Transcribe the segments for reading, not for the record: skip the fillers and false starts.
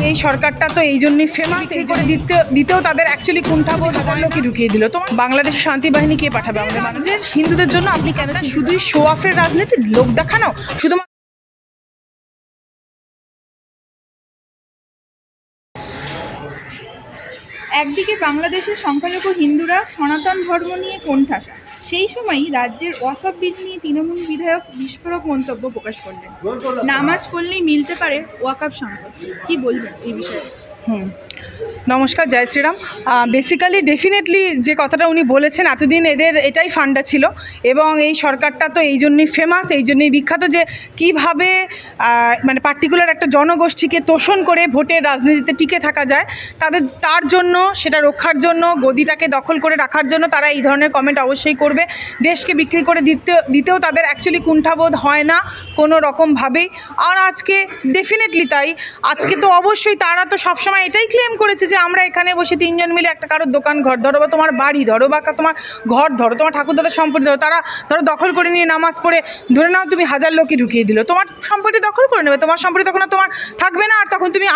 এই সরকারটা তো এই জন্যই ফেমাস, এই করে দিতেও তাদের অ্যাকচুয়ালি কুণ্ঠাবোধ হাজার লোকই ঢুকিয়ে দিল। তোমার বাংলাদেশের শান্তি বাহিনী কে পাঠাবে আমাদের মানুষের? হিন্দুদের জন্য আপনি কেন শুধুই শো অফের রাজনীতি, লোক দেখানো শুধুমাত্র? একদিকে বাংলাদেশের সংখ্যালঘু হিন্দুরা সনাতন ধর্ম নিয়ে কোণঠাসা, সেই সময়ই রাজ্যের ওয়াকফ বিল নিয়ে তৃণমূল বিধায়ক বিস্ফোরক মন্তব্য প্রকাশ করলেন। নামাজ পড়লেই মিলতে পারে ওয়াকফ সম্পত্তি, কি বলবেন এই বিষয়ে? নমস্কার, জয় শ্রীরাম। বেসিক্যালি ডেফিনেটলি যে কথাটা উনি বলেছেন, এতদিন এদের এটাই ফান্ডা ছিল এবং এই সরকারটা তো এই জন্যই ফেমাস, এই জন্যই বিখ্যাত যে কীভাবে মানে পার্টিকুলার একটা জনগোষ্ঠীকে তোষণ করে ভোটের রাজনীতিতে টিকে থাকা যায়। তার জন্য, সেটা রক্ষার জন্য, গদিটাকে দখল করে রাখার জন্য তারা এই ধরনের কমেন্ট অবশ্যই করবে। দেশকে বিক্রি করে দিতেও তাদের অ্যাকচুয়ালি কুণ্ঠাবোধ হয় না কোনো রকমভাবেই। আর আজকে ডেফিনেটলি তাই, আজকে তো অবশ্যই তারা তো সবসময় এটাই ক্লেম করেছে যে আমরা এখানে বসে তিনজন মিলে একটা কারোর দোকান ঘর ধরো বা তোমার বাড়ি ধরো বা তোমার ঘর ধরো, তোমার ঠাকুরদাদের সম্পত্তি ধরো, তারা ধরো দখল করে নিয়ে নামাজ পড়ে ধরে নাও তুমি হাজার লোকই ঢুকিয়ে দিল, তোমার সম্পত্তি দখল করে নেবে, তোমার সম্পত্তি তখন আর তোমার থাকবে না, আর তখন তুমি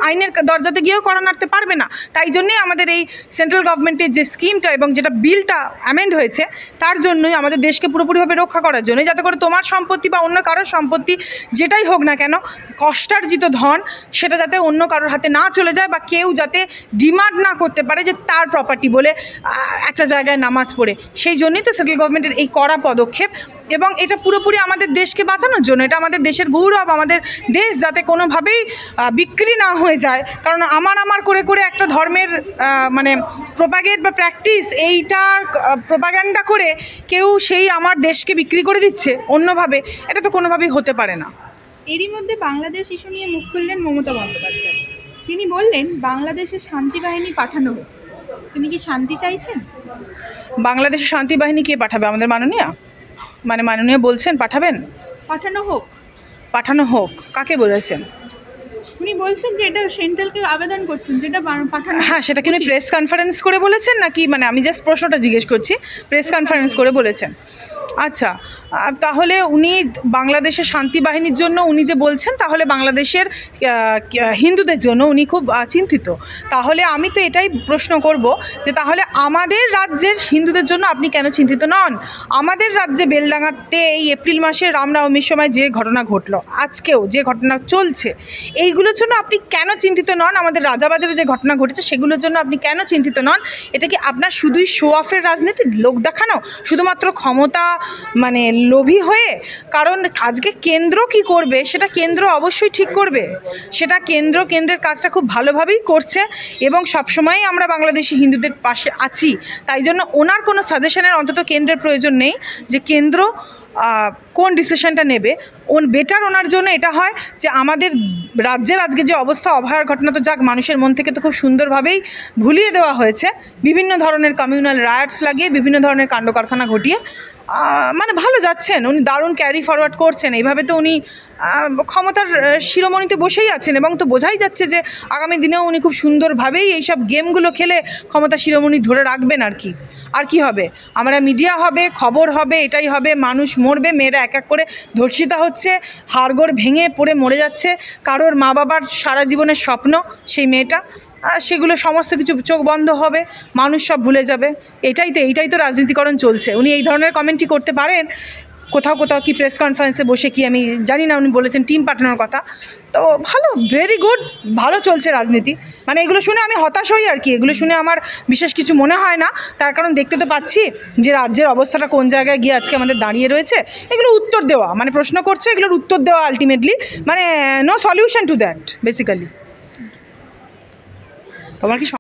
আইনের দরজাতে গিয়েও করা নাড়তে পারবে না। তাই জন্যই আমাদের এই সেন্ট্রাল গভর্নমেন্টের যে স্কিমটা এবং যেটা বিলটা অ্যামেন্ড হয়েছে, তার জন্যই আমাদের দেশকে পুরোপুরিভাবে রক্ষা করার জন্য, যাতে করে তোমার সম্পত্তি বা অন্য কারোর সম্পত্তি যেটাই হোক না কেন, কষ্টার্জিত ধন, সেটা যাতে অন্য কারোর হাতে না চলে যায় বা কেউ যাতে ডিমান্ড না করতে পারে যে তার প্রপার্টি বলে একটা জায়গায় নামাজ পড়ে। সেই জন্যই তো সেন্ট্রাল গভর্নমেন্টের এই কড়া পদক্ষেপ, এবং এটা পুরোপুরি আমাদের দেশকে বাঁচানোর জন্য। এটা আমাদের দেশের গৌরব, আমাদের দেশ যাতে কোনোভাবেই বিক্রি না হয়ে যায়। কারণ আমার করে করে একটা ধর্মের মানে প্রোপাগেট বা প্র্যাকটিস, এইটার প্রোপাগ্যান্ডা করে কেউ সেই আমার দেশকে বিক্রি করে দিচ্ছে অন্যভাবে, এটা তো কোনোভাবেই হতে পারে না। এরই মধ্যে বাংলাদেশ ইস্যু নিয়ে মুখ খুললেন মমতা বন্দ্যোপাধ্যায়। তিনি বললেন বাংলাদেশে শান্তি বাহিনী পাঠানো হোক। তিনি কি শান্তি চাইছেন? বাংলাদেশের শান্তি বাহিনী কে পাঠাবে? আমাদের মাননীয়, মানে মাননীয় বলছেন পাঠাবেন? পাঠানো হোক। পাঠানো হোক কাকে বলেছেন? উনি বলছেন যে এটা সেন্ট্রালকে আবেদন করছেন, যেটা পাঠানো। হ্যাঁ, সেটা কি উনি প্রেস কনফারেন্স করে বলেছেন নাকি? মানে আমি জাস্ট প্রশ্নটা জিজ্ঞেস করছি। প্রেস কনফারেন্স করে বলেছেন? আচ্ছা, তাহলে উনি বাংলাদেশের শান্তি বাহিনীর জন্য উনি যে বলছেন, তাহলে বাংলাদেশের হিন্দুদের জন্য উনি খুব চিন্তিত। তাহলে আমি তো এটাই প্রশ্ন করব যে তাহলে আমাদের রাজ্যের হিন্দুদের জন্য আপনি কেন চিন্তিত নন? আমাদের রাজ্যে বেলডাঙাতে এই এপ্রিল মাসে রামনবমীর সময় যে ঘটনা ঘটলো, আজকেও যে ঘটনা চলছে, এইগুলোর জন্য আপনি কেন চিন্তিত নন? আমাদের রাজাবাজারে যে ঘটনা ঘটেছে সেগুলোর জন্য আপনি কেন চিন্তিত নন? এটা কি আপনার শুধুই শো অফের রাজনীতি, লোক দেখানো, শুধুমাত্র ক্ষমতা মানে লোভী হয়ে? কারণ আজকে কেন্দ্র কি করবে সেটা কেন্দ্র অবশ্যই ঠিক করবে, সেটা কেন্দ্রের কাজটা খুব ভালোভাবেই করছে এবং সবসময়ই আমরা বাংলাদেশি হিন্দুদের পাশে আছি। তাই জন্য ওনার কোনো সাজেশনের অন্তত কেন্দ্রের প্রয়োজন নেই যে কেন্দ্র কোন ডিসিশনটা নেবে। বেটার ওনার জন্য এটা হয় যে আমাদের রাজ্যের আজকে যে অবস্থা, অভয়ার ঘটনা তো যাক মানুষের মন থেকে তো খুব সুন্দরভাবেই ভুলিয়ে দেওয়া হয়েছে, বিভিন্ন ধরনের কমিউনাল রায়াটস লাগিয়ে, বিভিন্ন ধরনের কাণ্ড কারখানা ঘটিয়ে মানে ভালো যাচ্ছেন উনি, দারুণ ক্যারি ফরওয়ার্ড করছেন। এইভাবে তো উনি ক্ষমতার শিরোমণিতে বসেই আছেন এবং তো বোঝাই যাচ্ছে যে আগামী দিনেও উনি খুব সুন্দরভাবেই এইসব গেমগুলো খেলে ক্ষমতা শিরোমণি ধরে রাখবেন। আর কি হবে? আমরা মিডিয়া হবে, খবর হবে, এটাই হবে। মানুষ মরবে, মেয়েরা এক এক করে ধর্ষিতা হচ্ছে, হাড়গোড় ভেঙে পড়ে মরে যাচ্ছে, কারোর মা বাবার সারা জীবনের স্বপ্ন সেই মেয়েটা, সেগুলো সমস্ত কিছু চোখ বন্ধ হবে, মানুষ সব ভুলে যাবে। এইটাই তো রাজনীতিকরণ চলছে। উনি এই ধরনের কমেন্টই করতে পারেন? কোথাও কি প্রেস কনফারেন্সে বসে কি আমি জানি না, উনি বলেছেন টিম পাঠানোর কথা। তো ভালো, ভেরি গুড, ভালো চলছে রাজনীতি। মানে এগুলো শুনে আমি হতাশ হই আর কি, এগুলো শুনে আমার বিশেষ কিছু মনে হয় না। তার কারণ দেখতে তো পাচ্ছি যে রাজ্যের অবস্থাটা কোন জায়গায় গিয়ে আজকে আমাদের দাঁড়িয়ে রয়েছে। এগুলো উত্তর দেওয়া, মানে প্রশ্ন করছে, এগুলোর উত্তর দেওয়া আলটিমেটলি, মানে no solution to that basically. তোমার কি